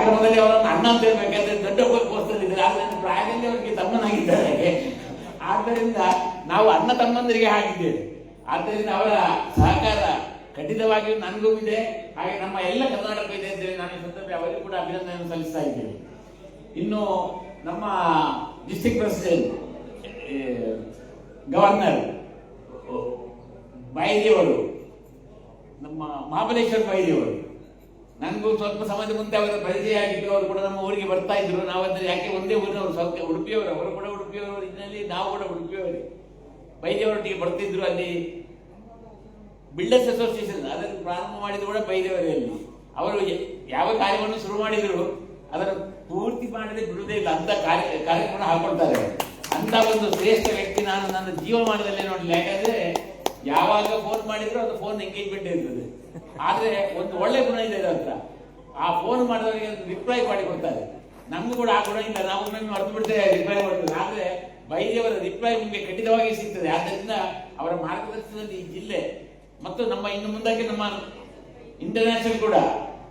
ಕಾರ್ಯಕ್ರಮದಲ್ಲಿ ಅವರನ್ನು ಅಣ್ಣ ಅಂತ ಹೇಳ್ಬೇಕಾದ್ರೆ ದೊಡ್ಡ ಪೋಸ್ತಲ್ಲಿದ್ದಾರೆ, ಆದ್ರೆ ನನ್ನ ಪ್ರಾಯದಲ್ಲಿ ಅವರಿಗೆ ತಮ್ಮನಾಗಿದ್ದಾರೆ. ಆದ್ದರಿಂದ ನಾವು ಅಣ್ಣ ತಮ್ಮಂದರಿಗೆ ಹಾಕಿದ್ದೇವೆ. ಆದ್ದರಿಂದ ಅವರ ಸಹಕಾರ ಖಂಡಿತವಾಗಿಯೂ ನನಗೂ ಇದೆ, ಹಾಗೆ ನಮ್ಮ ಎಲ್ಲ ಕರ್ನಾಟಕ ಇದೆ ಅಂತೇಳಿ ನಾನು ಈ ಸಂದರ್ಭ ಅವರಿಗೂ ಕೂಡ ಅಭಿನಂದನೆಯನ್ನು ಸಲ್ಲಿಸ್ತಾ ಇದ್ದೇನೆ. ಇನ್ನು ನಮ್ಮ ಡಿಸ್ಟ್ರಿಕ್ಟ್ ಪ್ರೆಸಿಡೆಂಟ್ ಗವರ್ನರ್ ಬೈದಿಯವರು, ನಮ್ಮ ಮಹಾಬಲೇಶ್ವರ್ ಬೈದಿಯವರು, ನನಗೂ ಸ್ವಲ್ಪ ಸಮಯದ ಮುಂದೆ ಅವರ ಪರಿಚಯ ಆಗಿದ್ದು. ಅವರು ಕೂಡ ನಮ್ಮ ಊರಿಗೆ ಬರ್ತಾ ಇದ್ರು. ನಾವಂದ್ರೆ ಯಾಕೆ ಒಂದೇ ಊರಿನವರು, ಸ್ವಲ್ಪ ಉಡುಪಿಯವರು, ಅವರು ಕೂಡ ಉಡುಪಿಯವರು, ಇನ್ನಲ್ಲಿ ನಾವು ಕೂಡ ಉಡುಪಿಯವರೇ. ಬೈದೇವರೊಟ್ಟಿಗೆ ಬರ್ತಿದ್ರು. ಅಲ್ಲಿ ಬಿಲ್ಡರ್ಸ್ ಅಸೋಸಿಯೇಷನ್ ಅದನ್ನು ಪ್ರಾರಂಭ ಮಾಡಿದ್ರು ಕೂಡ ಬೈದೇವರಲ್ಲಿ. ಅವರು ಯಾವ ಕಾರ್ಯವನ್ನು ಶುರು ಮಾಡಿದ್ರು ಅದನ್ನು ಪೂರ್ತಿ ಮಾಡದೆ ಬಿಡುವುದೇ ಇಲ್ಲ, ಅಂತ ಕಾರ್ಯಕ್ರಮ ಹಾಕೊಳ್ತಾರೆ. ಅಂತ ಒಂದು ಶ್ರೇಷ್ಠ ವ್ಯಕ್ತಿ ನಾನು ನನ್ನ ಜೀವಮಾನದಲ್ಲೇ ನೋಡಲಿಲ್ಲ. ಯಾಕಂದ್ರೆ ಯಾವಾಗ ಫೋನ್ ಮಾಡಿದ್ರು ಅದು ಫೋನ್ ಎಂಗೇಜ್ಮೆಂಟ್ ಇರ್ತದೆ. ಆದ್ರೆ ಒಂದು ಒಳ್ಳೆ ಗುಣ ಇದೆ ಅದರ ಹತ್ರ, ಆ ಫೋನ್ ಮಾಡಿದವರಿಗೆ ರಿಪ್ಲೈ ಮಾಡಿ ಕೊಡ್ತಾರೆ. ನಮಗೂ ಕೂಡ ಆ ಗುಣ ಇಲ್ಲ, ನಾವು ಒಮ್ಮೆ ಮರೆತು ಬಿಡ್ತೇವೆ ರಿಪ್ಲೈ ಮಾಡ್ತೇವೆ. ಆದ್ರೆ ಬೈದಿಯವರ ರಿಪ್ಲೈ ನಿಮಗೆ ಖಂಡಿತವಾಗಿ ಸಿಗ್ತದೆ. ಆದ್ದರಿಂದ ಅವರ ಮಾರ್ಗದರ್ಶನದಲ್ಲಿ ಈ ಜಿಲ್ಲೆ ಮತ್ತು ನಮ್ಮ ಇನ್ನು ಮುಂದಕ್ಕೆ ನಮ್ಮ ಇಂಟರ್ನ್ಯಾಷನಲ್ ಕೂಡ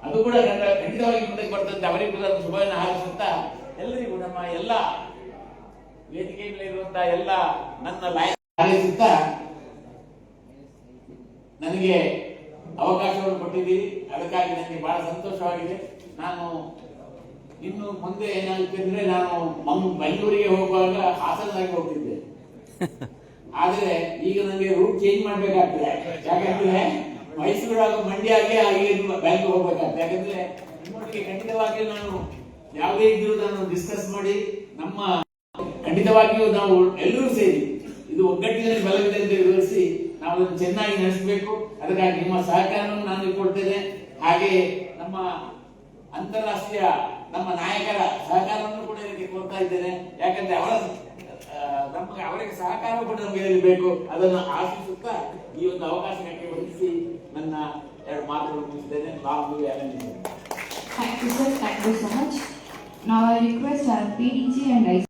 ಅದು ಕೂಡ ಖಂಡಿತವಾಗಿ ಮುಂದಕ್ಕೆ ಬರ್ತಂತೆ. ಅವರಿಗೂ ಕೂಡ ಶುಭವನ್ನು ಹಾರೈಸುತ್ತಾ ಎಲ್ಲರಿಗೂ ನಮ್ಮ ಎಲ್ಲ ವೇದಿಕೆ ಮೇಲೆ ಇರುವಂತಹ ಎಲ್ಲ ನನ್ನ ಲೈನ್ ಹಾರೈಸುತ್ತಾ ನನಗೆ ಅವಕಾಶವನ್ನು ಕೊಟ್ಟಿದ್ದೀರಿ, ಅದಕ್ಕಾಗಿ ನನಗೆ ಬಹಳ ಸಂತೋಷವಾಗಿದೆ. ನಾನು ಇನ್ನು ಮುಂದೆ ಏನಾಗುತ್ತೆ ನಾನು ಬೆಂಗಳೂರಿಗೆ ಹೋಗುವಾಗ ಹಾಸನದಾಗಿ ಹೋಗ್ತಿದ್ದೆ. ಆದ್ರೆ ಈಗ ನನಗೆ ರೂಟ್ ಚೇಂಜ್ ಮಾಡ್ಬೇಕಾಗ್ತದೆ. ಯಾಕಂದ್ರೆ ಮೈಸೂರು ಹಾಗೂ ಮಂಡ್ಯ ಆಗಿ ಬ್ಯಾಂಕ್ ಹೋಗ್ಬೇಕಾಗ್ತದೆ. ಯಾಕಂದ್ರೆ ನಿಮ್ಮೊಟ್ಟಿಗೆ ಖಂಡಿತವಾಗಿಯೂ ನಾನು ಯಾವುದೇ ಇದ್ರೂ ನಾನು ಡಿಸ್ಕಸ್ ಮಾಡಿ ನಮ್ಮ ಖಂಡಿತವಾಗಿಯೂ ನಾವು ಎಲ್ಲರೂ ಸೇರಿ ಇದು ಒಗ್ಗಟ್ಟಿನಲ್ಲಿ ಬಲವಿದೆ ಅಂತ ವಿವರಿಸಿ ನಾವು ಅದನ್ನು ಚೆನ್ನಾಗಿ ನಡೆಸಬೇಕು. ಅದಕ್ಕಾಗಿ ನಿಮ್ಮ ಸಹಕಾರವನ್ನು ನಾನು ಕೊಡ್ತೇನೆ. ಹಾಗೆ ನಮ್ಮ ಅಂತಾರಾಷ್ಟ್ರೀಯ ನಮ್ಮ ನಾಯಕರ ಸಹಕಾರವನ್ನು ಕೂಡ ಇದಕ್ಕೆ ಕೊಡ್ತಾ ಇದ್ದೇನೆ. ಯಾಕಂದ್ರೆ ಅವರಿಗೆ ಸಹಕಾರ ಕೂಡ ನಮಗೆ ಬೇಕು. ಅದನ್ನು ಆಶಿಸುತ್ತಾ ಈ ಒಂದು ಅವಕಾಶಕ್ಕೆ ಹೊಂದಿಸಿ ನನ್ನ ಎರಡು ಮಾತುಗಳು ಮುಗಿಸಿದ್ದೇನೆ. Thank you, sir. Thank you so much. Now I request our PDG and I